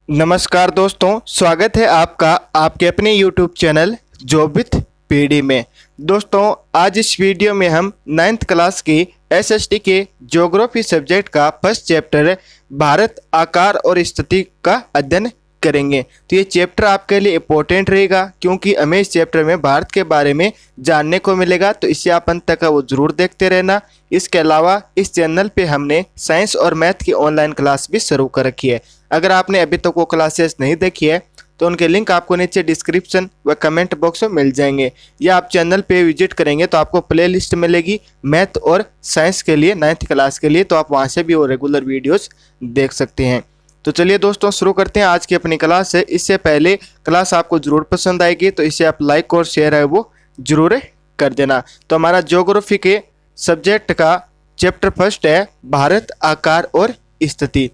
नमस्कार दोस्तों, स्वागत है आपका आपके अपने YouTube channel job with PD में। दोस्तों, आज इस वीडियो में हम 9th क्लास की एसएसटी के ज्योग्राफी सब्जेक्ट का फर्स्ट चैप्टर भारत आकार और स्थिति का अध्ययन करेंगे। तो ये चैप्टर आपके लिए इम्पोर्टेंट रहेगा क्योंकि हमें इस चैप्टर में भारत के बारे में जानने को मिलेगा, तो इसे आप अंत तक वो जरूर देखते रहना। इसके अलावा इस चैनल पे हमने साइंस और मैथ की ऑनलाइन क्लास भी शुरू कर रखी है। अगर आपने अभी तक वो क्लासेस नहीं देखी है तो उनके लिंक आपको नीचे डिस्क्रिप्शन व कमेंट बॉक्स में मिल जाएंगे, या आप चैनल पे विजिट करेंगे तो आपको प्लेलिस्ट मिलेगी मैथ और साइंस के लिए 9th क्लास के लिए, तो आप वहाँ से भी वो रेगुलर वीडियोस देख सकते हैं। तो चलिए दोस्तों, शुरू करते हैं आज की अपनी क्लास से। इससे पहले क्लास आपको जरूर पसंद आएगी तो इसे आप लाइक और शेयर है वो जरूर कर देना। तो हमारा ज्योग्राफी के सब्जेक्ट का चैप्टर फर्स्ट है भारत आकार और स्थिति।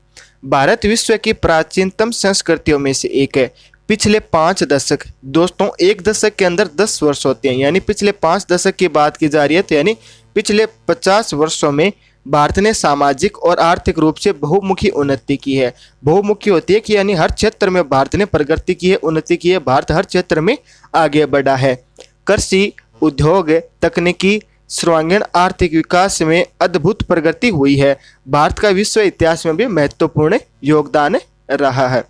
भारत विश्व की प्राचीनतम संस्कृतियों में से एक है। पिछले 5 दशक, दोस्तों एक दशक के अंदर 10 वर्ष होते हैं, यानी पिछले 5 दशक की बात की जा रही है, तो यानी पिछले 50 वर्षों में भारत ने सामाजिक और आर्थिक रूप से बहुमुखी उन्नति की है। बहुमुखी होती है कि यानी हर क्षेत्र में भारत ने प्रगति की है, उन्नति की है, भारत हर क्षेत्र में आगे बढ़ा है। कृषि, उद्योग, तकनीकी, सर्वांगीण आर्थिक विकास में अद्भुत प्रगति हुई है। भारत का विश्व इतिहास में भी महत्वपूर्ण योगदान रहा है।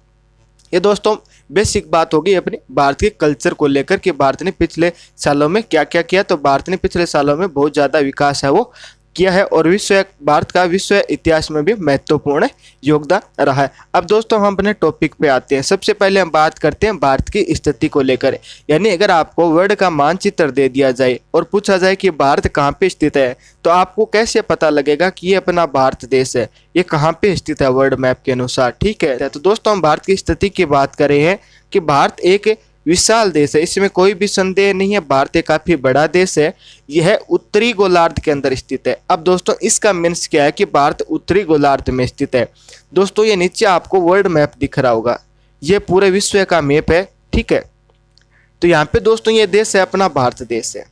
ये दोस्तों बेसिक बात होगी अपने भारत के कल्चर को लेकर कि भारत ने पिछले सालों में क्या क्या किया। तो भारत ने पिछले सालों में बहुत ज़्यादा विकास है वो किया है और भारत का विश्व इतिहास में भी महत्वपूर्ण योगदान रहा है। अब दोस्तों हम अपने टॉपिक पे आते हैं। सबसे पहले हम बात करते हैं भारत की स्थिति को लेकर, यानी अगर आपको वर्ल्ड का मानचित्र दे दिया जाए और पूछा जाए कि भारत कहाँ पे स्थित है, तो आपको कैसे पता लगेगा कि ये अपना भारत देश है, ये कहाँ पे स्थित है वर्ल्ड मैप के अनुसार। ठीक है, तो दोस्तों हम भारत की स्थिति की बात कर रहे हैं कि भारत एक विशाल देश है, इसमें कोई भी संदेह नहीं है। भारत एक काफी बड़ा देश है, यह उत्तरी गोलार्ध के अंदर स्थित है। अब दोस्तों इसका मीन्स क्या है कि भारत उत्तरी गोलार्ध में स्थित है। दोस्तों ये नीचे आपको वर्ल्ड मैप दिख रहा होगा, ये पूरे विश्व का मैप है। ठीक है, तो यहाँ पे दोस्तों ये देश है अपना भारत देश है।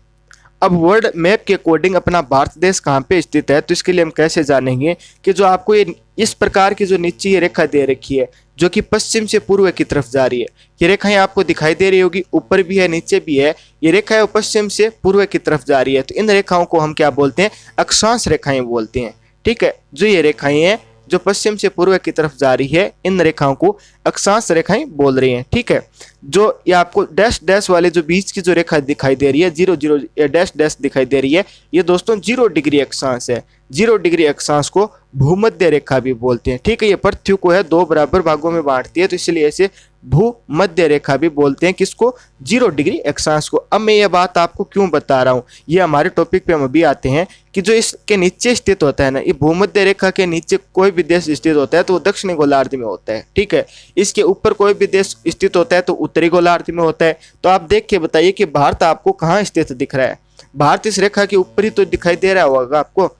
अब वर्ल्ड मैप के अकॉर्डिंग अपना भारत देश कहाँ पे स्थित है, तो इसके लिए हम कैसे जानेंगे कि जो आपको ये इस प्रकार की जो नीचे ये रेखा दे रखी है जो कि पश्चिम से पूर्व की तरफ जा रही है, ये रेखाएं आपको दिखाई दे रही होगी, ऊपर भी है नीचे भी है। ये रेखा है पश्चिम से पूर्व की तरफ जा रही है, तो इन रेखाओं को हम क्या बोलते हैं, अक्षांश रेखाएं बोलते हैं। ठीक है, जो ये रेखाएं हैं जो पश्चिम से पूर्व की तरफ जा रही है, इन रेखाओं को अक्षांश रेखाएं बोल रही हैं। ठीक है, जो ये आपको डैश डैश वाले जो बीच की जो रेखा दिखाई दे रही है, 0 0 डैश डैश दिखाई दे रही है, ये दोस्तों 0 डिग्री अक्षांश है। 0 डिग्री अक्षांश को भूमध्य रेखा भी बोलते हैं। ठीक है, ये पृथ्वी को है 2 बराबर भागों में बांटती है, तो इसलिए ऐसे भूमध्य रेखा भी बोलते हैं किसको, 0 डिग्री अक्षांश को। अब मैं ये बात आपको क्यों बता रहा हूँ, ये हमारे टॉपिक पे हम अभी आते हैं कि जो इसके नीचे स्थित होता है ना, ये भूमध्य रेखा के नीचे कोई भी देश स्थित होता है तो वो दक्षिणी गोलार्ध में होता है। ठीक है, इसके ऊपर कोई भी देश स्थित होता है तो उत्तरी गोलार्ध में होता है। तो आप देख के बताइए कि भारत आपको कहाँ स्थित दिख रहा है। भारत इस रेखा के ऊपर ही तो दिखाई दे रहा होगा आपको।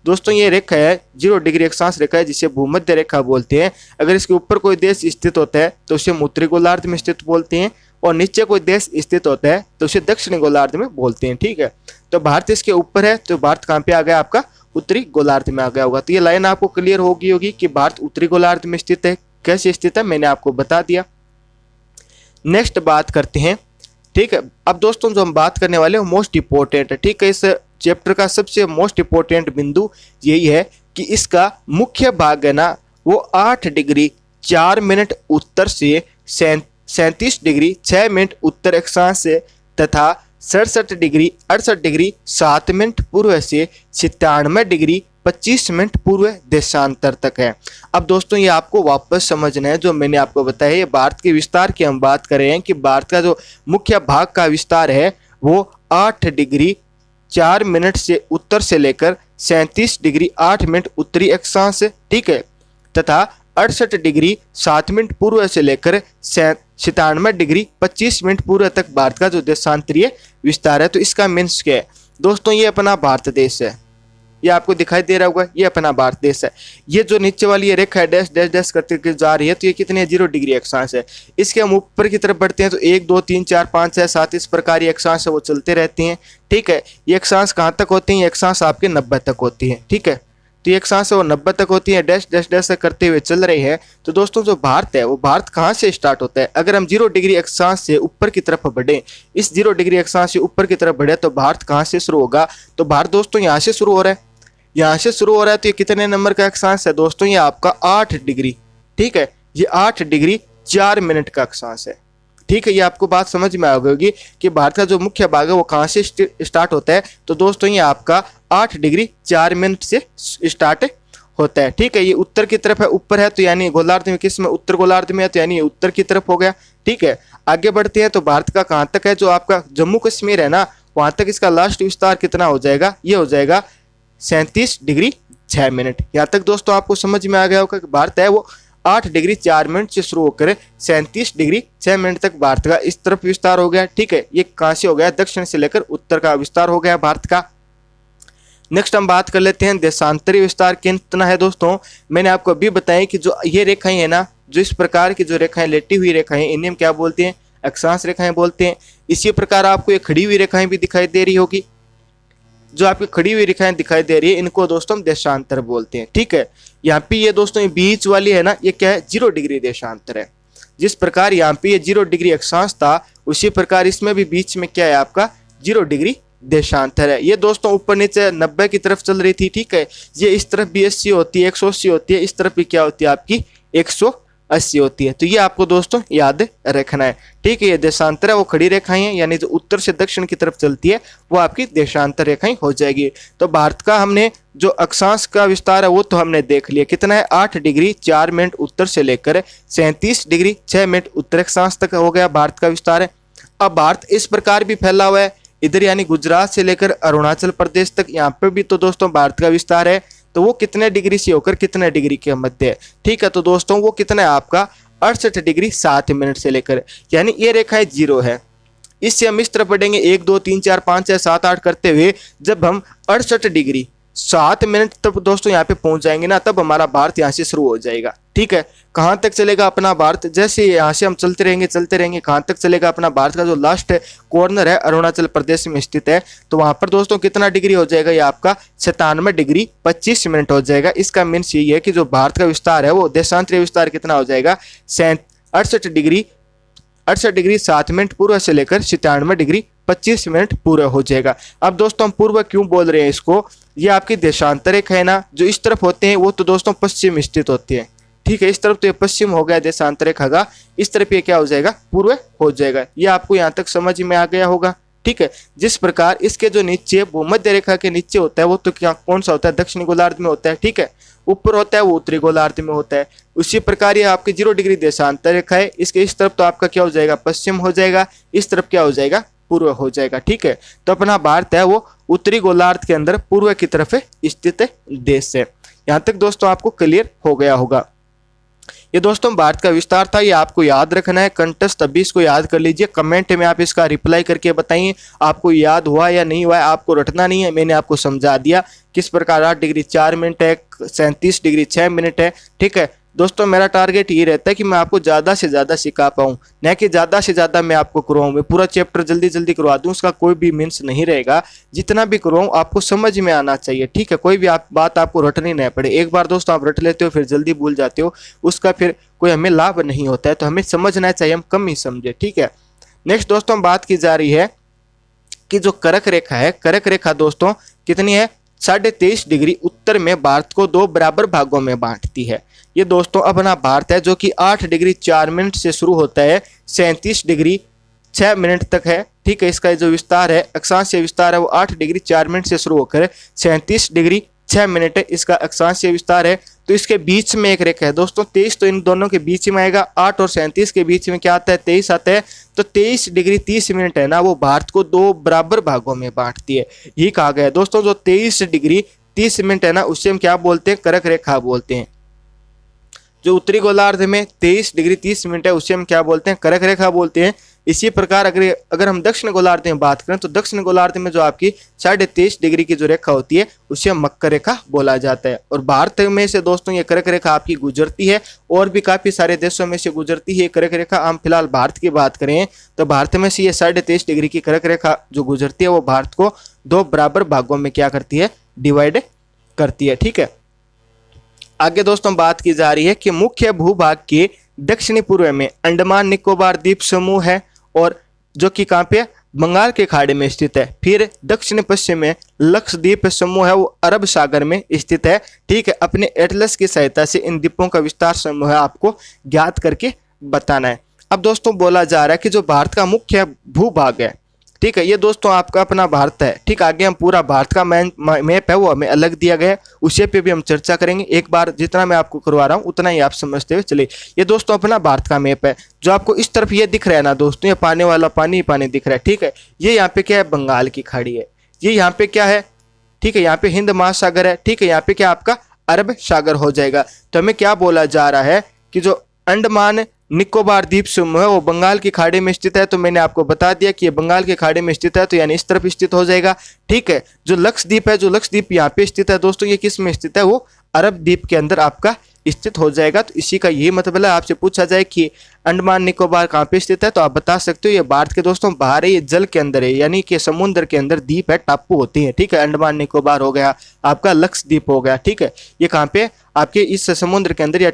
दोस्तों ये रेखा है 0 डिग्री अक्षांश रेखा है, जिसे भूमध्य रेखा बोलते हैं। अगर इसके ऊपर कोई देश स्थित होता है तो उसे उत्तरी गोलार्ध में स्थित बोलते हैं, और नीचे कोई देश स्थित होता है तो उसे दक्षिणी गोलार्ध में बोलते हैं। ठीक है, तो भारत इसके ऊपर है, तो भारत कहाँ पे आ गया, आपका उत्तरी गोलार्ध में आ गया होगा। तो ये लाइन आपको क्लियर होगी कि भारत उत्तरी गोलार्ध में स्थित है। कैसे स्थित है मैंने आपको बता दिया। नेक्स्ट बात करते हैं। ठीक है, अब दोस्तों जो हम बात करने वाले हैं मोस्ट इंपॉर्टेंट है। ठीक है, इस चैप्टर का सबसे मोस्ट इंपॉर्टेंट बिंदु यही है कि इसका मुख्य भाग है ना, वो 8 डिग्री 4 मिनट उत्तर से 37 डिग्री 6 मिनट उत्तर अक्षांश से तथा 67 डिग्री 68 डिग्री 7 मिनट पूर्व से 97 डिग्री 25 मिनट पूर्व देशांतर तक है। अब दोस्तों ये आपको वापस समझना है जो मैंने आपको बताया। ये भारत के विस्तार की हम बात कर रहे हैं कि भारत का जो मुख्य भाग का विस्तार है वो 8 डिग्री 4 मिनट से उत्तर से लेकर 37 डिग्री 8 मिनट उत्तरी अक्षांश, ठीक है, तथा 68 डिग्री 7 मिनट पूर्व से लेकर 97 डिग्री 25 मिनट पूर्व तक भारत का जो देशांतरीय विस्तार है। तो इसका मीन्स क्या है दोस्तों, ये अपना भारत देश है। ये आपको दिखाई दे रहा होगा, ये अपना भारत देश है। ये जो नीचे वाली ये रेखा है डैश डैश डैश करते जा रही है, तो ये कितने 0 डिग्री अक्षांश है। इसके हम ऊपर की तरफ बढ़ते हैं तो 1 2 3 4 5 6 7 इस प्रकार ये अक्षांश है वो चलते रहते हैं। ठीक है, ये अक्षांश कहाँ तक होते हैं, ये अक्षांश आपके 90 तक होती है। ठीक है, तो ये अक्षांश है वो 90 तक होती है, डैश डैश डैश करते हुए चल रही है। तो दोस्तों जो भारत है वो भारत कहाँ से स्टार्ट होता है? अगर हम 0 डिग्री अक्षांश से ऊपर की तरफ बढ़े, इस 0 डिग्री अक्षांश से ऊपर की तरफ बढ़े तो भारत कहाँ से शुरू होगा? तो भारत दोस्तों यहाँ से शुरू हो रहा है, यहाँ से शुरू हो रहा है। तो ये कितने नंबर का अक्षांश है दोस्तों? ये आपका 8 डिग्री, ठीक है, ये 8 डिग्री 4 मिनट का अक्षांश है, ठीक है। ये आपको बात समझ में आ गई होगी कि भारत का जो मुख्य भाग है वो कहाँ से स्टार्ट होता है। तो दोस्तों ये आपका 8 डिग्री 4 मिनट से स्टार्ट होता है, ठीक है। ये उत्तर की तरफ है, ऊपर है, तो यानी गोलार्ध में, किस में? उत्तर गोलार्ध में है, तो यानी ये उत्तर की तरफ हो गया, ठीक है। आगे बढ़ते हैं तो भारत का कहाँ तक है? जो आपका जम्मू कश्मीर है ना, वहां तक इसका लास्ट विस्तार कितना हो जाएगा? ये हो जाएगा 37 डिग्री 6 मिनट। यहाँ तक दोस्तों आपको समझ में आ गया होगा कि भारत है वो 8 डिग्री 4 मिनट से शुरू होकर 37 डिग्री 6 मिनट तक भारत का इस तरफ विस्तार हो गया, ठीक है। ये कहाँ से हो गया? दक्षिण से लेकर उत्तर का विस्तार हो गया भारत का। नेक्स्ट हम बात कर लेते हैं देशांतरी विस्तार कितना है दोस्तों। मैंने आपको अभी बताया कि जो ये रेखाएं है ना, जो इस प्रकार की जो रेखाएं, लेटी हुई रेखाएं, इन्हें हम क्या बोलते हैं? अक्षांश रेखाएं बोलते हैं। इसी प्रकार आपको ये खड़ी हुई रेखाएं भी दिखाई दे रही होगी, जो आपकी खड़ी हुई रेखाएं दिखाई दे रही है, इनको दोस्तों हम देशांतर बोलते हैं, ठीक है। यहाँ पे ये दोस्तों ये बीच वाली है ना, ये क्या है? 0 डिग्री देशांतर है। जिस प्रकार यहाँ पे ये 0 डिग्री अक्षांश था, उसी प्रकार इसमें भी बीच में क्या है? आपका 0 डिग्री देशांतर है। ये दोस्तों ऊपर नीचे 90 की तरफ चल रही थी, ठीक है। ये इस तरफ भी 80 होती है, 180 होती है, इस तरफ भी क्या होती है? आपकी 180 होती है। तो ये आपको दोस्तों याद रखना है, ठीक है। ये देशांतर है वो खड़ी रेखाएं हैं, यानी जो उत्तर से दक्षिण की तरफ चलती है वो आपकी देशांतर रेखाएं हो जाएगी। तो भारत का हमने जो अक्षांश का विस्तार है वो तो हमने देख लिया, कितना है? 8 डिग्री 4 मिनट उत्तर से लेकर 37 डिग्री 6 मिनट उत्तर अक्षांश तक हो गया भारत का विस्तार है। अब भारत इस प्रकार भी फैला हुआ है इधर, यानी गुजरात से लेकर अरुणाचल प्रदेश तक, यहाँ पे भी तो दोस्तों भारत का विस्तार है। तो वो कितने डिग्री से होकर कितने डिग्री के मध्य है, ठीक है। तो दोस्तों वो कितना है? आपका 68 डिग्री 7 मिनट से लेकर, यानी ये रेखा 0 है। इससे हम इस तरफ बढ़ेंगे 1 2 3 4 5 6 7 8 करते हुए जब हम 68 डिग्री 7 मिनट तक दोस्तों यहाँ पे पहुंच जाएंगे ना, तब हमारा भारत यहाँ से शुरू हो जाएगा, ठीक है। कहाँ तक चलेगा अपना भारत? जैसे यहाँ से हम चलते रहेंगे, कहाँ तक चलेगा अपना भारत का जो लास्ट कॉर्नर है अरुणाचल प्रदेश में स्थित है, तो वहां पर दोस्तों कितना डिग्री हो जाएगा? ये आपका 97 डिग्री 25 मिनट हो जाएगा। इसका मीन्स यही है कि जो भारत का विस्तार है वो देशांतरीय विस्तार कितना हो जाएगा? 68 डिग्री 7 मिनट पूर्व से लेकर 97 डिग्री 25 मिनट पूरा हो जाएगा। अब दोस्तों हम पूर्व क्यों बोल रहे हैं इसको? ये आपकी देशांतर रेखा है ना, जो इस तरफ होते हैं वो तो दोस्तों पश्चिम स्थित होती है, ठीक है। इस तरफ तो ये पश्चिम हो गया देशांतर रेखा का, इस तरफ ये क्या हो जाएगा? पूर्व हो जाएगा। ये आपको यहाँ तक समझ में आ गया होगा, ठीक है। जिस प्रकार इसके जो नीचे भूमध्य रेखा के नीचे होता है वो तो क्या कौन सा होता है? दक्षिणी गोलार्ध में होता है, ठीक है। ऊपर होता है वो उत्तरी गोलार्ध में होता है। उसी प्रकार ये आपकी 0 डिग्री देशांतर रेखा है, इसके इस तरफ तो आपका क्या हो जाएगा? पश्चिम हो जाएगा, इस तरफ क्या हो जाएगा? पूर्व हो जाएगा, ठीक है। तो अपना भारत है वो उत्तरी गोलार्ध के अंदर पूर्व की तरफ स्थित देश है। यहाँ तक दोस्तों आपको क्लियर हो गया होगा। ये दोस्तों भारत का विस्तार था, ये आपको याद रखना है, कंटस्ट अभी इसको याद कर लीजिए। कमेंट में आप इसका रिप्लाई करके बताइए आपको याद हुआ या नहीं हुआ है। आपको रटना नहीं है, मैंने आपको समझा दिया किस प्रकार 8 डिग्री 4 मिनट है, 37 डिग्री 6 मिनट है, ठीक है। दोस्तों मेरा टारगेट ये रहता है कि मैं आपको ज़्यादा से ज़्यादा सिखा पाऊँ, न कि ज़्यादा से ज़्यादा मैं आपको करवाऊँ। मैं पूरा चैप्टर जल्दी जल्दी करवा दूँ, उसका कोई भी मीन्स नहीं रहेगा। जितना भी करवाऊँ आपको समझ में आना चाहिए, ठीक है। कोई भी बात आपको रटनी नहीं पड़े। एक बार दोस्तों आप रट लेते हो फिर जल्दी भूल जाते हो, उसका फिर कोई हमें लाभ नहीं होता है। तो हमें समझना चाहिए, हम कम ही समझे, ठीक है। नेक्स्ट दोस्तों बात की जा रही है कि जो कर्क रेखा है, कर्क रेखा दोस्तों कितनी है? 23.5 डिग्री उत्तर में भारत को 2 बराबर भागों में बांटती है। ये दोस्तों अपना भारत है जो कि 8 डिग्री 4 मिनट से शुरू होता है, 37 डिग्री 6 मिनट तक है, ठीक है। इसका जो विस्तार है, अक्षांशीय विस्तार है, वो 8 डिग्री 4 मिनट से शुरू होकर 37 डिग्री 6 मिनट है, इसका अक्षांशीय विस्तार है। तो इसके बीच में एक रेखा है दोस्तों, 23 तो इन दोनों के बीच में आएगा, 8 और 37 के बीच में क्या आता है? 23 आता है। तो 23 डिग्री 30 मिनट है ना, वो भारत को 2 बराबर भागों में बांटती है। यही कहा गया है दोस्तों, जो 23 डिग्री 30 मिनट है ना, उससे हम क्या बोलते हैं? कर्क रेखा बोलते हैं। जो उत्तरी गोलार्ध में 23 डिग्री 30 मिनट है, उसे हम क्या बोलते हैं? कर्क रेखा बोलते हैं। इसी प्रकार अगर हम दक्षिण गोलार्ध में बात करें तो दक्षिण गोलार्ध में जो आपकी 23.5 डिग्री की जो रेखा होती है उसे हम मकर रेखा बोला जाता है। और भारत में से दोस्तों ये कर्क रेखा आपकी गुजरती है, और भी काफी सारे देशों में से गुजरती है कर्क रेखा। हम फिलहाल भारत की बात करें तो भारत में से ये 23.5 डिग्री की कर्क रेखा जो गुजरती है वो भारत को 2 बराबर भागों में क्या करती है? डिवाइड करती है, ठीक है। आगे दोस्तों बात की जा रही है कि मुख्य भूभाग के दक्षिणी पूर्व में अंडमान निकोबार द्वीप समूह है, और जो कि कहाँ पे बंगाल के खाड़ी में स्थित है। फिर दक्षिण पश्चिम में लक्षद्वीप समूह है, वो अरब सागर में स्थित है। ठीक है, अपने एटलस की सहायता से इन द्वीपों का विस्तार समूह है आपको ज्ञात करके बताना है। अब दोस्तों बोला जा रहा है कि जो भारत का मुख्य भूभाग है, ठीक है, ये दोस्तों आपका अपना भारत है। ठीक, आगे हम पूरा भारत का मैप है वो हमें अलग दिया गया है, उसी पे भी हम चर्चा करेंगे। एक बार जितना मैं आपको करवा रहा हूँ उतना ही आप समझते हुए चलिए। ये दोस्तों अपना भारत का मैप है, जो आपको इस तरफ ये दिख रहा है ना दोस्तों, ये पानी वाला पानी ही पानी दिख रहा है। ठीक है, ये यहाँ पे क्या है, बंगाल की खाड़ी है। ये यहाँ पे क्या है, ठीक है, यहाँ पे हिंद महासागर है। ठीक है, यहाँ पे क्या आपका अरब सागर हो जाएगा। तो हमें क्या बोला जा रहा है कि जो अंडमान निकोबार द्वीप समूह है वो बंगाल की खाड़ी में स्थित है। तो मैंने आपको बता दिया कि ये बंगाल की खाड़ी में स्थित है, तो यानी इस तरफ स्थित हो जाएगा। ठीक है, जो लक्षद्वीप है, जो लक्षद्वीप यहाँ पे स्थित है दोस्तों, ये किस में स्थित है, वो अरब द्वीप के अंदर आपका स्थित हो जाएगा। तो इसी का ये मतलब है, आपसे पूछा जाए कि अंडमान निकोबार कहाँ पे स्थित है, तो आप बता सकते हो ये भारत के दोस्तों बाहर है, ये जल के अंदर है, यानी कि समुद्र के अंदर द्वीप है, टापू होती है। ठीक है, अंडमान निकोबार हो गया, आपका लक्षद्वीप हो गया। ठीक है, ये कहाँ पे आपके इस समुद्र के अंदर या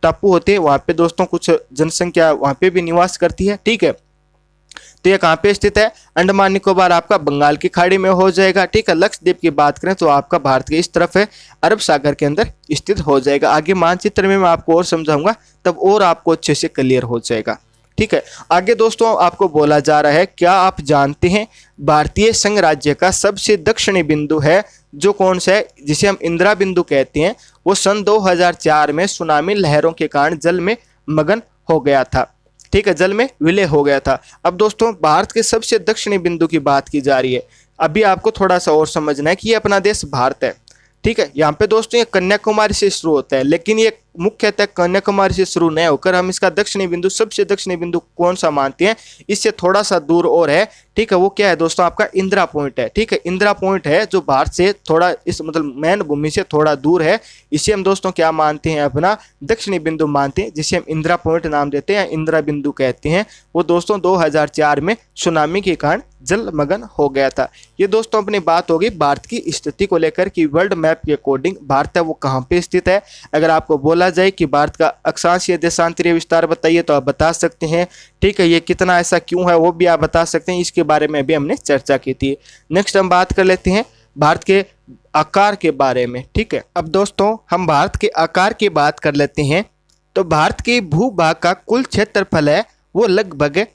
टापू होते हैं, वहां पे दोस्तों कुछ जनसंख्या वहां पे भी निवास करती है। ठीक है, तो ये कहाँ पे स्थित है, अंडमान निकोबार आपका बंगाल की खाड़ी में हो जाएगा। ठीक है, लक्षद्वीप की बात करें तो आपका भारत के इस तरफ है, अरब सागर के अंदर स्थित हो जाएगा। आगे मानचित्र में मैं आपको और समझाऊंगा, तब और आपको अच्छे से क्लियर हो जाएगा। ठीक है, आगे दोस्तों आपको बोला जा रहा है, क्या आप जानते हैं भारतीय संघ राज्य का सबसे दक्षिणी बिंदु है जो कौन सा है, जिसे हम इंदिरा बिंदु कहते हैं, वो सन 2004 में सुनामी लहरों के कारण जल में मगन हो गया था। ठीक है, जल में विलय हो गया था। अब दोस्तों भारत के सबसे दक्षिणी बिंदु की बात की जा रही है। अभी आपको थोड़ा सा और समझना है कि ये अपना देश भारत है। ठीक है, यहाँ पे दोस्तों ये कन्याकुमारी से शुरू होता है, लेकिन ये मुख्यतः कन्याकुमारी से शुरू नहीं होकर हम इसका दक्षिणी बिंदु, सबसे दक्षिणी बिंदु कौन सा मानते हैं, इससे थोड़ा सा दूर और है। ठीक है, वो क्या है दोस्तों, आपका इंदिरा पॉइंट है। ठीक है, इंदिरा पॉइंट है जो भारत से थोड़ा इस मतलब मैन भूमि से थोड़ा दूर है, इसे हम दोस्तों क्या मानते हैं, अपना दक्षिणी बिंदु मानते हैं, जिसे हम इंदिरा पॉइंट नाम देते हैं, इंदिरा बिंदु कहते हैं। वो दोस्तों 2004 में सुनामी के कारण जलमग्न हो गया था। ये दोस्तों अपनी बात होगी भारत की स्थिति को लेकर कि वर्ल्ड मैप के अकॉर्डिंग भारत है वो कहाँ पे स्थित है। अगर आपको बोला जाए कि भारत का अक्षांशीय देशांतरीय विस्तार बताइए तो आप बता सकते हैं। ठीक है, ये कितना ऐसा क्यों है वो भी आप बता सकते हैं, इसके बारे में भी हमने चर्चा की थी। नेक्स्ट हम बात कर लेते हैं भारत के आकार के बारे में। ठीक है, अब दोस्तों हम भारत के आकार की बात कर लेते हैं। तो भारत के भूभाग का कुल क्षेत्रफल है वो लगभग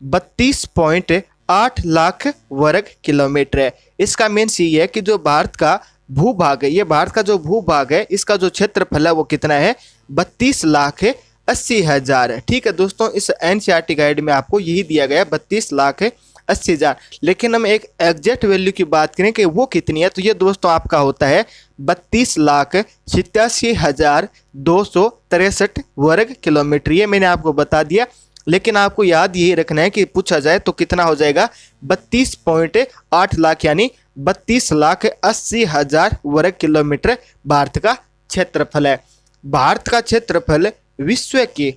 32.8 लाख वर्ग किलोमीटर है। इसका मीन्स ये है कि जो भारत का भूभाग है, ये भारत का जो भूभाग है, इसका जो क्षेत्रफल है वो कितना है, 32,80,000 है। ठीक है दोस्तों, इस एनसीईआरटी गाइड में आपको यही दिया गया है 32,80,000। लेकिन हम एक एग्जैक्ट वैल्यू की बात करें कि वो कितनी है, तो ये दोस्तों आपका होता है 32,87,263 वर्ग किलोमीटर। ये मैंने आपको बता दिया, लेकिन आपको याद यही रखना है कि पूछा जाए तो कितना हो जाएगा, 32.8 लाख यानी 32,80,000 वर्ग किलोमीटर भारत का क्षेत्रफल है। भारत का क्षेत्रफल विश्व के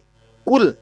कुल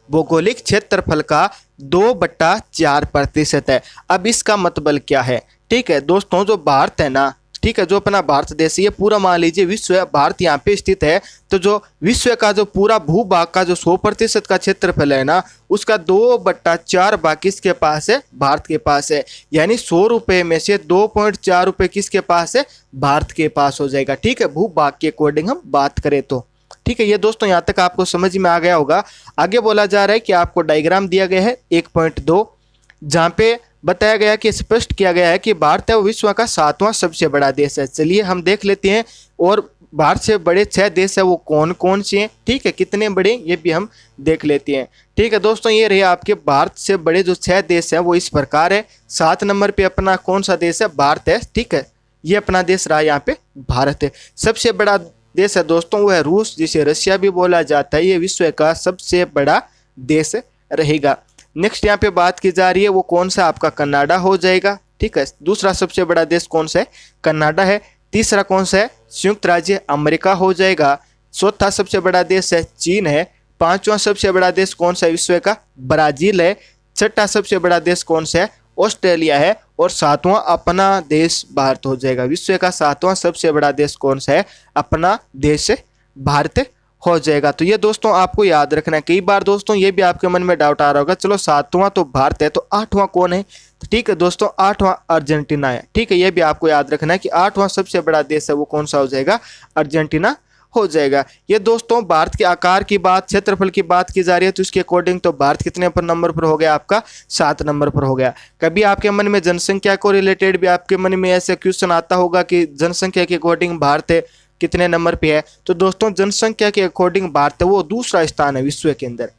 भौगोलिक क्षेत्रफल का 2/4% है। अब इसका मतलब क्या है, ठीक है दोस्तों, जो भारत है ना, ठीक है, जो अपना भारत देश ये पूरा मान लीजिए विश्व है, भारत यहाँ पे स्थित है, तो जो विश्व का जो पूरा भूभाग का जो 100% का क्षेत्रफल है ना, उसका 2/4 भाग किसके पास है, भारत के पास है। यानी 100 रुपये में से 2.4 रुपये किसके पास है, भारत के पास हो जाएगा। ठीक है, भूभाग के अकॉर्डिंग हम बात करें तो। ठीक है, ये दोस्तों यहाँ तक आपको समझ में आ गया होगा। आगे बोला जा रहा है कि आपको डायग्राम दिया गया है 1.2, जहाँ पे बताया गया कि स्पष्ट किया गया है कि भारत है विश्व का 7वां सबसे बड़ा देश है। चलिए हम देख लेते हैं, और भारत से बड़े 6 देश है वो कौन कौन से हैं, ठीक है, कितने बड़े ये भी हम देख लेते हैं। ठीक है दोस्तों, ये रहे आपके भारत से बड़े जो 6 देश हैं वो इस प्रकार है। 7 नंबर पे अपना कौन सा देश है, भारत है। ठीक है, ये अपना देश रहा, यहाँ पे भारत है। सबसे बड़ा देश है दोस्तों वो है रूस, जिसे रशिया भी बोला जाता है। ये विश्व का सबसे बड़ा देश रहेगा। नेक्स्ट यहाँ पे बात की जा रही है वो कौन सा, आपका कनाडा हो जाएगा। ठीक है, दूसरा सबसे बड़ा देश कौन सा है, कनाडा है। तीसरा कौन सा है, संयुक्त राज्य अमेरिका हो जाएगा। चौथा सबसे बड़ा देश है चीन है। पांचवा सबसे बड़ा देश कौन सा है विश्व का, ब्राजील है। छठा सबसे बड़ा देश कौन सा है, ऑस्ट्रेलिया है। और 7वां अपना देश भारत हो जाएगा। विश्व का 7वां सबसे बड़ा देश कौन सा है, अपना देश भारत हो जाएगा। तो ये दोस्तों आपको याद रखना है। कई बार दोस्तों ये भी आपके मन में डाउट आ रहा होगा, चलो 7वां तो भारत है तो 8वां कौन है? तो ठीक है दोस्तों, 8वां अर्जेंटीना है। ठीक है, ये भी आपको याद रखना है कि 8वां सबसे बड़ा देश है वो कौन सा हो जाएगा? अर्जेंटीना हो जाएगा। ये दोस्तों भारत के आकार की बात, क्षेत्रफल की बात की जा रही है तो उसके अकॉर्डिंग तो भारत कितने पर नंबर पर हो गया? आपका 7 नंबर पर हो गया। कभी आपके मन में जनसंख्या को रिलेटेड भी आपके मन में ऐसे क्वेश्चन आता होगा कि जनसंख्या के अकॉर्डिंग भारत कितने नंबर पे है? तो दोस्तों जनसंख्या के अकॉर्डिंग भारत वो दूसरा स्थान है विश्व के अंदर।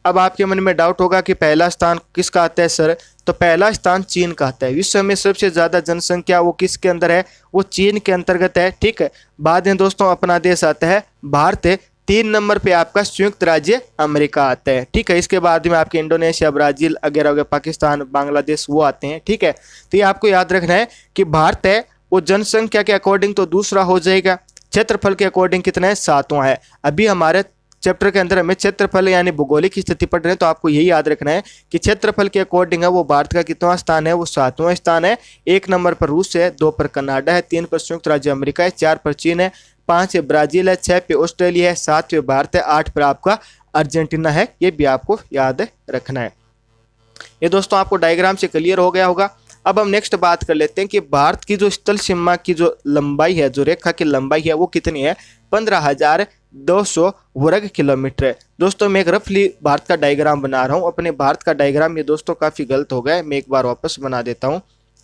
अब आपके मन में डाउट होगा कि पहला स्थान किसका आता है सर? तो पहला स्थान चीन का आता है। विश्व में सबसे ज्यादा जनसंख्या वो किसके अंदर है? वो चीन के अंतर्गत है। ठीक है, बाद में दोस्तों अपना देश आता है भारत है। 3 नंबर पे आपका संयुक्त राज्य अमेरिका आता है। ठीक है, इसके बाद में आपके इंडोनेशिया, ब्राजील वगैरह वगैरह, पाकिस्तान, बांग्लादेश वो आते हैं। ठीक है, तो ये आपको याद रखना है कि भारत है वो जनसंख्या के अकॉर्डिंग तो दूसरा हो जाएगा, क्षेत्रफल के अकॉर्डिंग कितना है? 7वां है। अभी हमारे चैप्टर के अंदर हमें क्षेत्रफल यानी भूगोलिक स्थिति पढ़ रहे हैं तो आपको यही याद रखना है कि क्षेत्रफल के अकॉर्डिंग है वो भारत का कितना स्थान है? वो 7वां स्थान है। 1 नंबर पर रूस है, 2 पर कनाडा है, 3 पर संयुक्त राज्य अमेरिका है, 4 पर चीन है, 5 पे ब्राजील है, 6 पे ऑस्ट्रेलिया है, 7 पे भारत है, 8 पर आपका अर्जेंटीना है। ये भी आपको याद रखना है। ये दोस्तों आपको डायग्राम से क्लियर हो गया होगा। अब हम नेक्स्ट बात कर लेते हैं कि भारत की जो स्थल सीमा की जो लंबाई है, जो रेखा की लंबाई है वो कितनी है? 15,200 वर्ग किलोमीटर है। दोस्तों मैं एक रफली भारत का डायग्राम बना रहा हूँ। अपने भारत का डायग्राम ये दोस्तों काफ़ी गलत हो गया है, मैं एक बार वापस बना देता हूँ।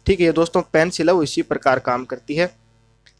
ठीक है, ये दोस्तों पेंसिल है वो इसी प्रकार काम करती है। तो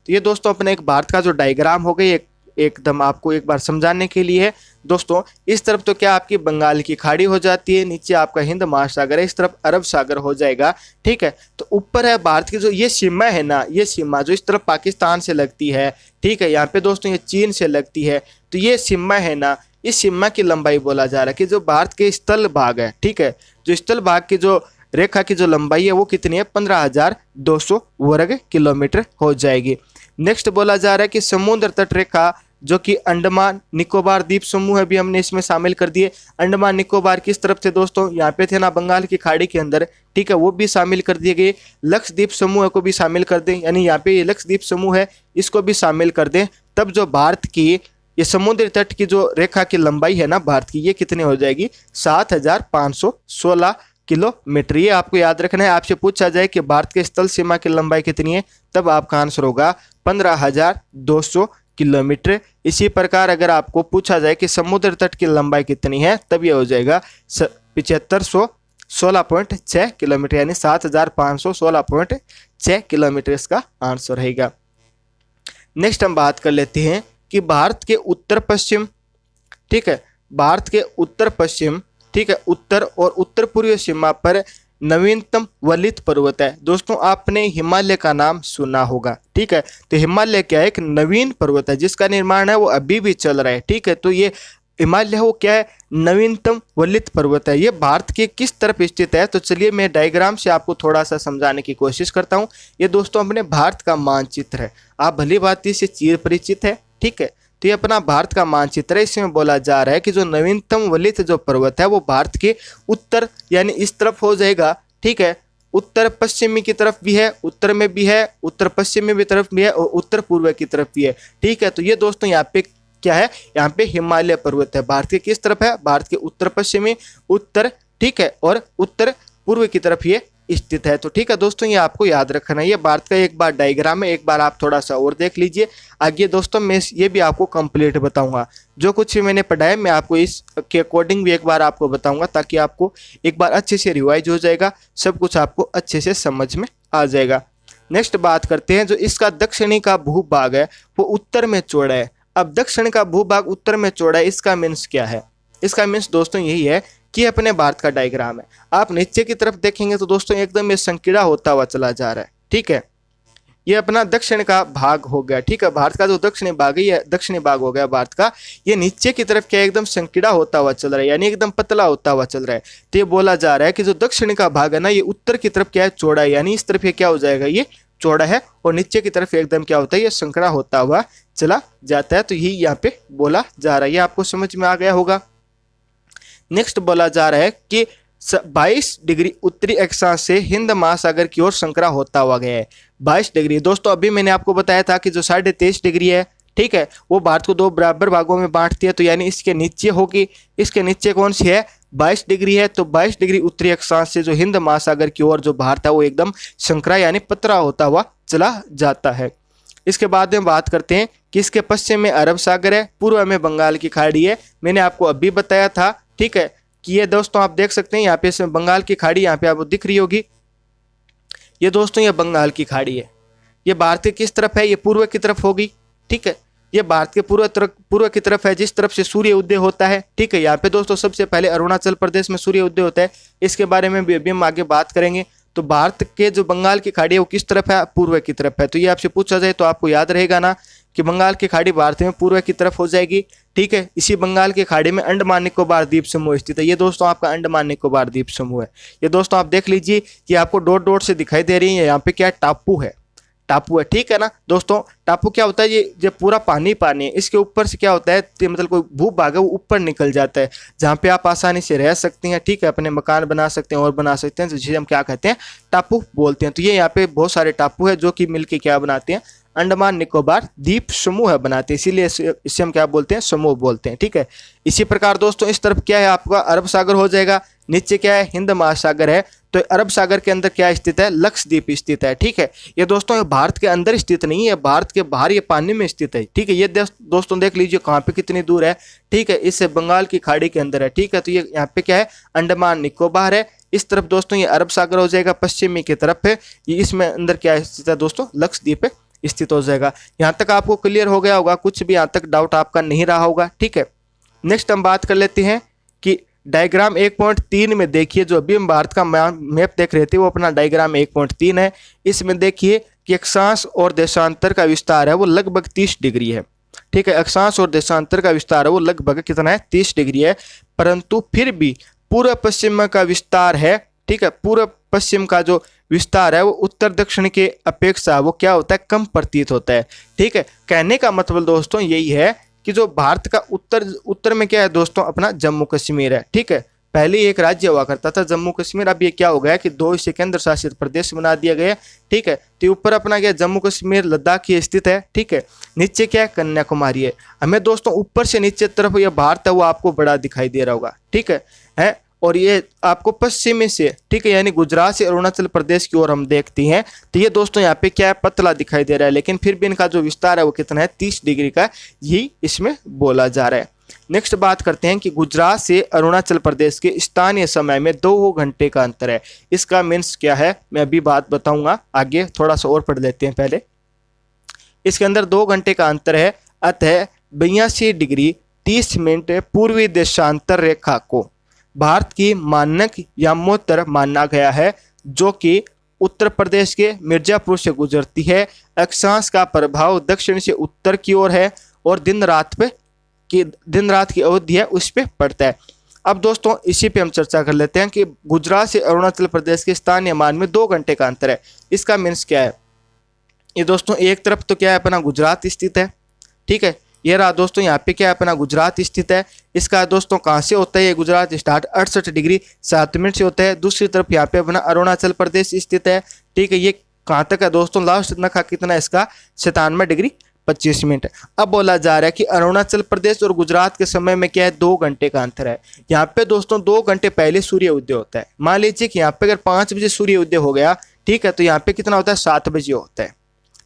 ये दोस्तों अपने एक भारत का जो डायग्राम हो गई एकदम आपको एक बार समझाने के लिए है। दोस्तों इस तरफ तो क्या आपकी बंगाल की खाड़ी हो जाती है, नीचे आपका हिंद महासागर है, इस तरफ अरब सागर हो जाएगा। ठीक है, तो ऊपर है भारत की जो ये सीमा है ना, ये सीमा जो इस तरफ पाकिस्तान से लगती है, ठीक है, यहाँ पे दोस्तों ये चीन से लगती है, तो ये सीमा है ना, इस सीमा की लंबाई बोला जा रहा है कि जो भारत के स्थल भाग है, ठीक है, जो स्थल भाग की जो रेखा की जो लंबाई है वो कितनी है? 15,200 वर्ग किलोमीटर हो जाएगी। नेक्स्ट बोला जा रहा है कि समुद्र तट रेखा जो कि अंडमान निकोबार द्वीप समूह है भी हमने इसमें शामिल कर दिए। अंडमान निकोबार किस तरफ थे दोस्तों? यहाँ पे थे ना, बंगाल की खाड़ी के अंदर। ठीक है, वो भी शामिल कर दिए गए। लक्षद्वीप समूह को भी शामिल कर दें, यानी यहाँ पे ये लक्षद्वीप समूह है इसको भी शामिल कर दें, तब जो भारत की ये समुद्री तट की जो रेखा की लंबाई है ना भारत की, ये कितनी हो जाएगी? 7,516 किलोमीटर। ये आपको याद रखना है। आपसे पूछा जाए कि भारत के स्थल सीमा की लंबाई कितनी है, तब आपका आंसर होगा 15,200 किलोमीटर। इसी प्रकार अगर आपको पूछा जाए कि समुद्र तट की लंबाई कितनी है, तब ये हो जाएगा 7516.6 किलोमीटर, यानी 7,516.6 किलोमीटर इसका आंसर रहेगा। नेक्स्ट हम बात कर लेते हैं कि भारत के उत्तर पश्चिम, ठीक है, भारत के उत्तर पश्चिम, ठीक है, उत्तर और उत्तर पूर्वी सीमा पर नवीनतम वलित पर्वत है। दोस्तों आपने हिमालय का नाम सुना होगा, ठीक है, तो हिमालय क्या है? एक नवीन पर्वत है जिसका निर्माण है वो अभी भी चल रहा है। ठीक है, तो ये हिमालय वो क्या है? नवीनतम वलित पर्वत है। ये भारत के किस तरफ स्थित है? तो चलिए मैं डायग्राम से आपको थोड़ा सा समझाने की कोशिश करता हूँ। ये दोस्तों अपने भारत का मानचित्र है, आप भली भांति से चिर परिचित है। ठीक है, तो ये अपना भारत का मानचित्र है। इसमें बोला जा रहा है कि जो नवीनतम वलित जो पर्वत है वो भारत के उत्तर यानी इस तरफ हो जाएगा। ठीक है, उत्तर पश्चिमी की तरफ भी है, उत्तर में भी है, उत्तर पश्चिमी भी तरफ भी है और उत्तर पूर्व की तरफ भी है। ठीक है, तो ये दोस्तों यहाँ पे क्या है? यहाँ पे हिमालय पर्वत है। भारत के किस तरफ है? भारत के उत्तर पश्चिमी, उत्तर, ठीक है, और उत्तर पूर्व की तरफ ये स्थित है। तो ठीक है दोस्तों, ये आपको याद रखना है। ये भारत का एक बार डायग्राम है, एक बार आप थोड़ा सा और देख लीजिए। आगे दोस्तों मैं ये भी आपको कंप्लीट बताऊंगा, जो कुछ भी मैंने पढ़ा है मैं आपको इस के अकॉर्डिंग भी एक बार आपको बताऊंगा, ताकि आपको एक बार अच्छे से रिवाइज हो जाएगा, सब कुछ आपको अच्छे से समझ में आ जाएगा। नेक्स्ट बात करते हैं, जो इसका दक्षिणी का भूभाग है वो उत्तर में चौड़ा है। अब दक्षिण का भूभाग उत्तर में चौड़ा है, इसका मीन्स क्या है? इसका मीन्स दोस्तों यही है कि अपने भारत का डायग्राम है, आप नीचे की तरफ देखेंगे तो दोस्तों एकदम ये संकीर्ण होता हुआ चला जा रहा है। ठीक है, ये अपना दक्षिण का भाग हो गया। ठीक है, भारत का जो दक्षिणी भाग है, ये दक्षिणी भाग हो गया भारत का। ये नीचे की तरफ क्या एकदम संकीर्ण होता हुआ चल रहा है, यानी एकदम पतला होता हुआ चल रहा है। तो ये बोला जा रहा है कि जो दक्षिण का भाग है ना, ये उत्तर की तरफ क्या है? चौड़ा है, यानी इस तरफ ये क्या हो जाएगा? ये चौड़ा है, और नीचे की तरफ एकदम क्या होता है? ये संकीर्ण होता हुआ चला जाता है। तो यही यहाँ पे बोला जा रहा है, ये आपको समझ में आ गया होगा। नेक्स्ट बोला जा रहा है कि 22 डिग्री उत्तरी अक्षांश से हिंद महासागर की ओर संकरा होता हुआ गया है। 22 डिग्री दोस्तों, अभी मैंने आपको बताया था कि जो 23.5 डिग्री है, ठीक है, वो भारत को 2 बराबर भागों में बांटती है। तो यानी इसके नीचे होगी, इसके नीचे कौन सी है, 22 डिग्री है। तो 22 डिग्री उत्तरी अक्षांश से जो हिंद महासागर की ओर जो भारत है वो एकदम संकरा यानी पतरा होता हुआ चला जाता है। इसके बाद में बात करते हैं कि इसके पश्चिम में अरब सागर है, पूर्व में बंगाल की खाड़ी है। मैंने आपको अभी बताया था, ठीक है, कि ये दोस्तों आप देख सकते हैं यहाँ पे इसमें बंगाल की खाड़ी यहाँ पे आपको दिख रही होगी। ये दोस्तों ये बंगाल की खाड़ी है। ये भारत के किस तरफ है, ये पूर्व की तरफ होगी, ठीक है। ये भारत के पूर्व की तरफ है, जिस तरफ से सूर्य उदय होता है, ठीक है। यहाँ पे दोस्तों सबसे पहले अरुणाचल प्रदेश में सूर्य उदय होता है, इसके बारे में भी अभी हम आगे बात करेंगे। तो भारत के जो बंगाल की खाड़ी है वो किस तरफ है, पूर्व की तरफ है। तो ये आपसे पूछा जाए तो आपको याद रहेगा ना कि बंगाल की खाड़ी भारत में पूर्व की तरफ हो जाएगी, ठीक है। इसी बंगाल की खाड़ी में अंडमान निकोबार द्वीप समूह स्थित है। ये दोस्तों आपका अंडमान निकोबार द्वीप समूह है। ये दोस्तों आप देख लीजिए कि आपको डॉट डॉट से दिखाई दे रही है, यहाँ पे क्या टापू है, टापू है, ठीक है ना दोस्तों। टापू क्या होता है, ये पूरा पानी पानी है, इसके ऊपर से क्या होता है, मतलब कोई भूभाग है वो ऊपर निकल जाता है, जहाँ पे आप आसानी से रह सकते हैं, ठीक है, अपने मकान बना सकते हैं और बना सकते हैं, जिसे हम क्या कहते हैं, टापू बोलते हैं। तो ये यहाँ पे बहुत सारे टापू है जो कि मिलके क्या बनाते हैं, अंडमान निकोबार द्वीप समूह बनाते हैं, इसीलिए इसे हम क्या बोलते हैं, समूह बोलते हैं, ठीक है। इसी प्रकार दोस्तों इस तरफ क्या है आपका अरब सागर हो जाएगा, नीचे क्या है, हिंद महासागर है। तो अरब सागर के अंदर क्या स्थित है, लक्षद्वीप स्थित है, ठीक है। ये दोस्तों भारत के अंदर स्थित नहीं है, भारत के बाहर ये पानी में स्थित है, ठीक है। ये दोस्तों देख लीजिए कहाँ पे कितनी दूर है, ठीक है, इससे बंगाल की खाड़ी के अंदर है, ठीक है। तो ये यहाँ पे क्या है, अंडमान निकोबार है। इस तरफ दोस्तों ये अरब सागर हो जाएगा, पश्चिमी की तरफ है ये, इसमें अंदर क्या स्थित है दोस्तों, लक्षद्वीप स्थित हो जाएगा। यहाँ तक आपको क्लियर हो गया होगा, कुछ भी यहाँ तक डाउट आपका नहीं रहा होगा, ठीक है। नेक्स्ट हम बात कर लेते हैं कि डायग्राम 1.3 में देखिए, जो अभी हम भारत का मैप देख रहे थे वो अपना डायग्राम 1.3 है। इसमें देखिए कि अक्षांश और देशांतर का विस्तार है वो लगभग 30 डिग्री है, ठीक है। अक्षांश और देशांतर का विस्तार है वो लगभग कितना है, 30 डिग्री है। परंतु फिर भी पूर्व पश्चिम का विस्तार है, ठीक है, पूर्व पश्चिम का जो विस्तार है वो उत्तर दक्षिण के अपेक्षा वो क्या होता है, कम प्रतीत होता है, ठीक है। कहने का मतलब दोस्तों यही है कि जो भारत का उत्तर में क्या है दोस्तों, अपना जम्मू कश्मीर है, ठीक है। पहले एक राज्य हुआ करता था जम्मू कश्मीर, अब ये क्या हो गया कि 2 इसे केंद्र शासित प्रदेश बना दिया गया, ठीक है। तो ऊपर अपना क्या जम्मू कश्मीर लद्दाख ही स्थित है, ठीक है। नीचे क्या है, कन्याकुमारी है। हमें दोस्तों ऊपर से नीचे तरफ ये भारत है वो आपको बड़ा दिखाई दे रहा होगा, ठीक है। और ये आपको पश्चिमी से, ठीक है, यानी गुजरात से अरुणाचल प्रदेश की ओर हम देखते हैं तो ये दोस्तों यहाँ पे क्या है, पतला दिखाई दे रहा है, लेकिन फिर भी इनका जो विस्तार है वो कितना है, 30 डिग्री का, यही इसमें बोला जा रहा है। नेक्स्ट बात करते हैं कि गुजरात से अरुणाचल प्रदेश के स्थानीय समय में 2 घंटे का अंतर है। इसका मीन्स क्या है मैं अभी बात बताऊंगा, आगे थोड़ा सा और पढ़ लेते हैं पहले। इसके अंदर 2 घंटे का अंतर है, अतः 82 डिग्री 30 मिनट पूर्वी देशांतर रेखा को भारत की मानक यामोत्तर माना गया है, जो कि उत्तर प्रदेश के मिर्जापुर से गुजरती है। अक्षांश का प्रभाव दक्षिण से उत्तर की ओर है और दिन रात की अवधि है उस पे पड़ता है। अब दोस्तों इसी पे हम चर्चा कर लेते हैं कि गुजरात से अरुणाचल प्रदेश के स्थानीय मान में 2 घंटे का अंतर है। इसका मीन्स क्या है, ये दोस्तों एक तरफ तो क्या है, अपना गुजरात स्थित है, ठीक है। ये रहा दोस्तों यहाँ पे क्या है, अपना गुजरात स्थित है। इसका दोस्तों कहाँ से होता है, ये गुजरात स्टार्ट 68 डिग्री 7 मिनट से होता है। दूसरी तरफ यहाँ पे अपना अरुणाचल प्रदेश स्थित है, ठीक है। ये कहाँ तक है दोस्तों, लास्ट नखा कितना इसका, 97 डिग्री 25 मिनट। अब बोला जा रहा है कि अरुणाचल प्रदेश और गुजरात के समय में क्या है, 2 घंटे का अंतर है। यहाँ पे दोस्तों 2 घंटे पहले सूर्य उदय होता है। मान लीजिए कि यहाँ पे अगर 5 बजे सूर्य उदय हो गया, ठीक है, तो यहाँ पे कितना होता है, 7 बजे होता है,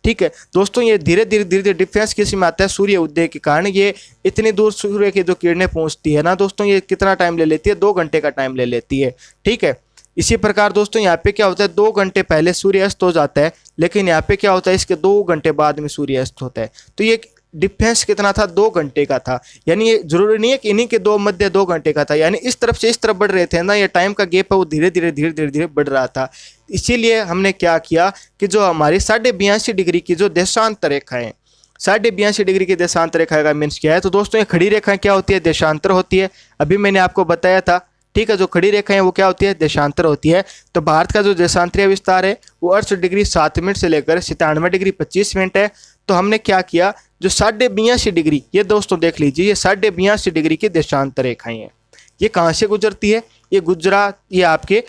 ठीक है। दोस्तों ये धीरे धीरे डिफरेंस किस में आता है, सूर्य उदय के कारण ये इतनी दूर सूर्य की जो किरणें पहुंचती है ना दोस्तों, ये कितना टाइम ले लेती है, 2 घंटे का टाइम ले लेती है, ठीक है। इसी प्रकार दोस्तों यहाँ पे क्या होता है, 2 घंटे पहले सूर्य अस्त हो जाता है, लेकिन यहाँ पे क्या होता है, इसके 2 घंटे बाद में सूर्य अस्त होता है। तो ये डिफरेंस कितना था, 2 घंटे का था। यानी ये जरूरी नहीं है कि इन्हीं के मध्य 2 घंटे का था, यानी इस तरफ से इस तरफ बढ़ रहे थे ना, ये टाइम का गैप है वो धीरे धीरे बढ़ रहा था। इसीलिए हमने क्या किया कि जो हमारी 82.5 डिग्री की जो देशांतर रेखा है, 82.5 डिग्री की देशांतर रेखा का मीन्स क्या है, तो दोस्तों ये खड़ी रेखाएं क्या होती है, देशांतर होती है। अभी मैंने आपको बताया था, ठीक है। जो खड़ी रेखाएं वो क्या होती है, देशांतर होती है। तो भारत का जो देशांतरीय विस्तार है वो 68 डिग्री 7 मिनट से लेकर 97 डिग्री 25 मिनट है। तो हमने क्या किया, जो 82.5 डिग्री, ये दोस्तों देख लीजिए, ये 82.5 डिग्री की देशांतर रेखाएं हैं। ये कहाँ से गुजरती है, ये गुजरात, ये आपके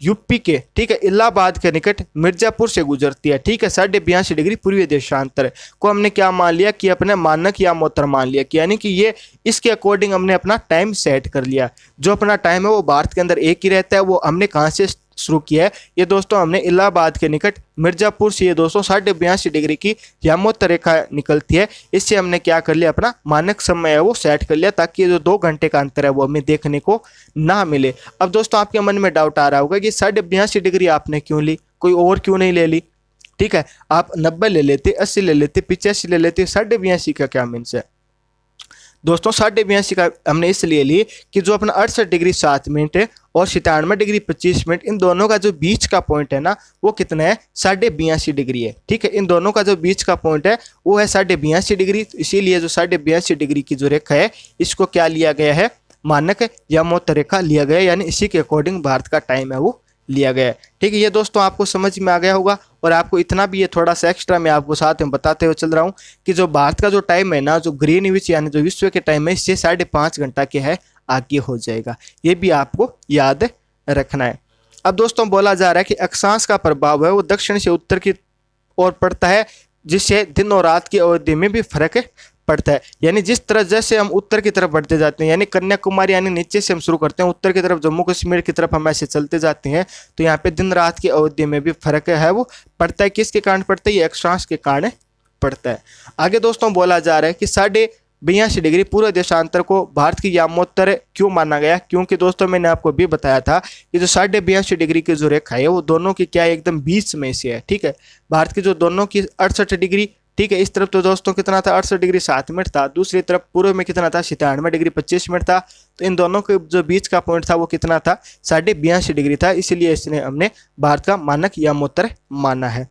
यूपी के, ठीक है, इलाहाबाद के निकट मिर्जापुर से गुजरती है, ठीक है। 82.5 डिग्री पूर्वी देशांतर को हमने क्या मान लिया कि अपने मानक या मोतर मान लिया, कि यानी कि ये इसके अकॉर्डिंग हमने अपना टाइम सेट कर लिया। जो अपना टाइम है वो भारत के अंदर एक ही रहता है। वो हमने कहाँ से शुरू किया है, ये दोस्तों हमने इलाहाबाद के निकट मिर्जापुर से ये दोस्तों 82.5 डिग्री की यामोत्तर रेखा निकलती है। इससे हमने क्या कर लिया, अपना मानक समय है वो सेट कर लिया, ताकि ये जो 2 घंटे का अंतर है वो हमें देखने को ना मिले। अब दोस्तों आपके मन में डाउट आ रहा होगा कि 82.5 डिग्री आपने क्यों ली, कोई और क्यों नहीं ले ली, ठीक है। आप 90 ले लेते, 80 ले लेते, 85 ले लेते, 82.5 का क्या मीन्स है दोस्तों। 82.5 का हमने इसलिए ली कि जो अपना 68 डिग्री 7 मिनट है और 97 डिग्री 25 मिनट, इन दोनों का जो बीच का पॉइंट है ना वो कितना है, 82.5 डिग्री है, ठीक है। इन दोनों का जो बीच का पॉइंट है वो है 82.5 डिग्री। इसीलिए जो 82.5 डिग्री की जो रेखा है इसको क्या लिया गया है, मानक यामोत्तर रेखा लिया गया है, यानी इसी के अकॉर्डिंग भारत का टाइम है वो लिया गया है, ठीक है। ये दोस्तों आपको समझ में आ गया होगा। और आपको इतना भी, ये थोड़ा सा एक्स्ट्रा मैं आपको साथ में बताते हुए चल रहा हूँ कि जो भारत का जो टाइम है ना, जो ग्रीनविच यानी जो विश्व के टाइम है, इससे 5.5 घंटा के है आगे हो जाएगा। ये भी आपको याद रखना है। अब दोस्तों बोला जा रहा है कि अक्षांश का प्रभाव है वो दक्षिण से उत्तर की ओर पड़ता है, जिससे दिन और रात की अवधि में भी फर्क पड़ता है। यानी जिस तरह जैसे हम उत्तर की तरफ बढ़ते जाते हैं, यानी कन्याकुमारी यानी नीचे से हम शुरू करते हैं, उत्तर की तरफ जम्मू कश्मीर की तरफ हम ऐसे चलते जाते हैं, तो यहाँ पे दिन रात की अवधि में भी फर्क है वो पड़ता है। किसके कारण पड़ता है, ये अक्षांश के कारण पड़ता है। आगे दोस्तों बोला जा रहा है कि 82.5 डिग्री पूर्व देशांतर को भारत की यामोत्तर क्यों माना गया, क्योंकि दोस्तों मैंने आपको भी बताया था कि जो 82.5 डिग्री की जो रेखा है वो दोनों की क्या है, एकदम बीच में से है, ठीक है। भारत की जो दोनों की 68 डिग्री, ठीक है, इस तरफ तो दोस्तों कितना था, 68 डिग्री 7 मिनट था, दूसरी तरफ पूर्व में कितना था, 97 डिग्री 25 मिनट था। तो इन दोनों के जो बीच का पॉइंट था वो कितना था, 82.5 डिग्री था। इसलिए इसने हमने भारत का मानक यामोत्तर माना है।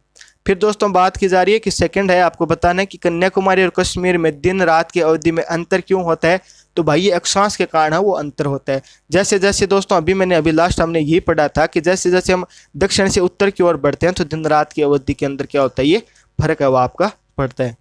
फिर दोस्तों बात की जा रही है कि सेकंड है, आपको बताना है कि कन्याकुमारी और कश्मीर में दिन रात की अवधि में अंतर क्यों होता है। तो भाई ये अक्षांश के कारण है वो अंतर होता है। जैसे जैसे दोस्तों अभी लास्ट हमने ये पढ़ा था कि जैसे जैसे हम दक्षिण से उत्तर की ओर बढ़ते हैं तो दिन रात की अवधि के अंदर क्या होता है, ये फर्क है वो आपका पड़ता है।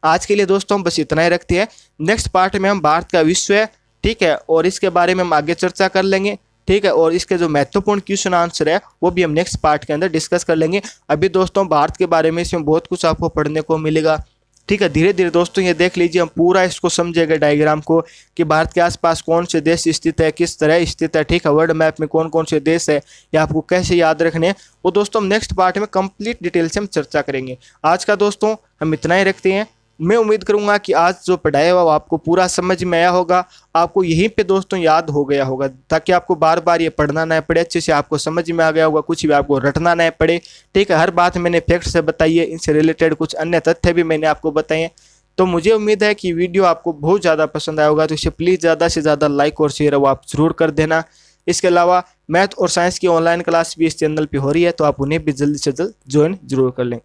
आज के लिए दोस्तों बस इतना ही रखते हैं। नेक्स्ट पार्ट में हम भारत का विश्व है, ठीक है, और इसके बारे में हम आगे चर्चा कर लेंगे, ठीक है। और इसके जो महत्वपूर्ण क्वेश्चन आंसर है वो भी हम नेक्स्ट पार्ट के अंदर डिस्कस कर लेंगे। अभी दोस्तों भारत के बारे में इसमें बहुत कुछ आपको पढ़ने को मिलेगा, ठीक है। धीरे धीरे दोस्तों ये देख लीजिए, हम पूरा इसको समझेंगे डायग्राम को कि भारत के आसपास कौन से देश स्थित है, किस तरह स्थित है, ठीक है। वर्ल्ड मैप में कौन कौन से देश है, या आपको कैसे याद रखने हैं, वो दोस्तों हम नेक्स्ट पार्ट में कंप्लीट डिटेल से हम चर्चा करेंगे। आज का दोस्तों हम इतना ही रखते हैं। मैं उम्मीद करूंगा कि आज जो पढ़ाया हुआ वो आपको पूरा समझ में आया होगा, आपको यहीं पे दोस्तों याद हो गया होगा, ताकि आपको बार बार ये पढ़ना ना पड़े, अच्छे से आपको समझ में आ गया होगा, कुछ भी आपको रटना ना पड़े, ठीक है। हर बात मैंने फैक्ट से बताई है, इनसे रिलेटेड कुछ अन्य तथ्य भी मैंने आपको बताए। तो मुझे उम्मीद है कि वीडियो आपको बहुत ज़्यादा पसंद आया होगा, तो इसे प्लीज़ ज़्यादा से ज़्यादा लाइक और शेयर वो आप ज़रूर कर देना। इसके अलावा मैथ और साइंस की ऑनलाइन क्लास भी इस चैनल पर हो रही है, तो आप उन्हें भी जल्दी से जल्द ज्वाइन जरूर कर लें।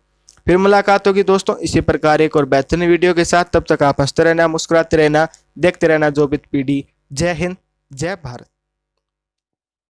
फिर मुलाकात होगी दोस्तों इसी प्रकार एक और बेहतरीन वीडियो के साथ। तब तक आप हंसते रहना, मुस्कुराते रहना, देखते रहना जोबित पीडी। जय हिंद, जय भारत।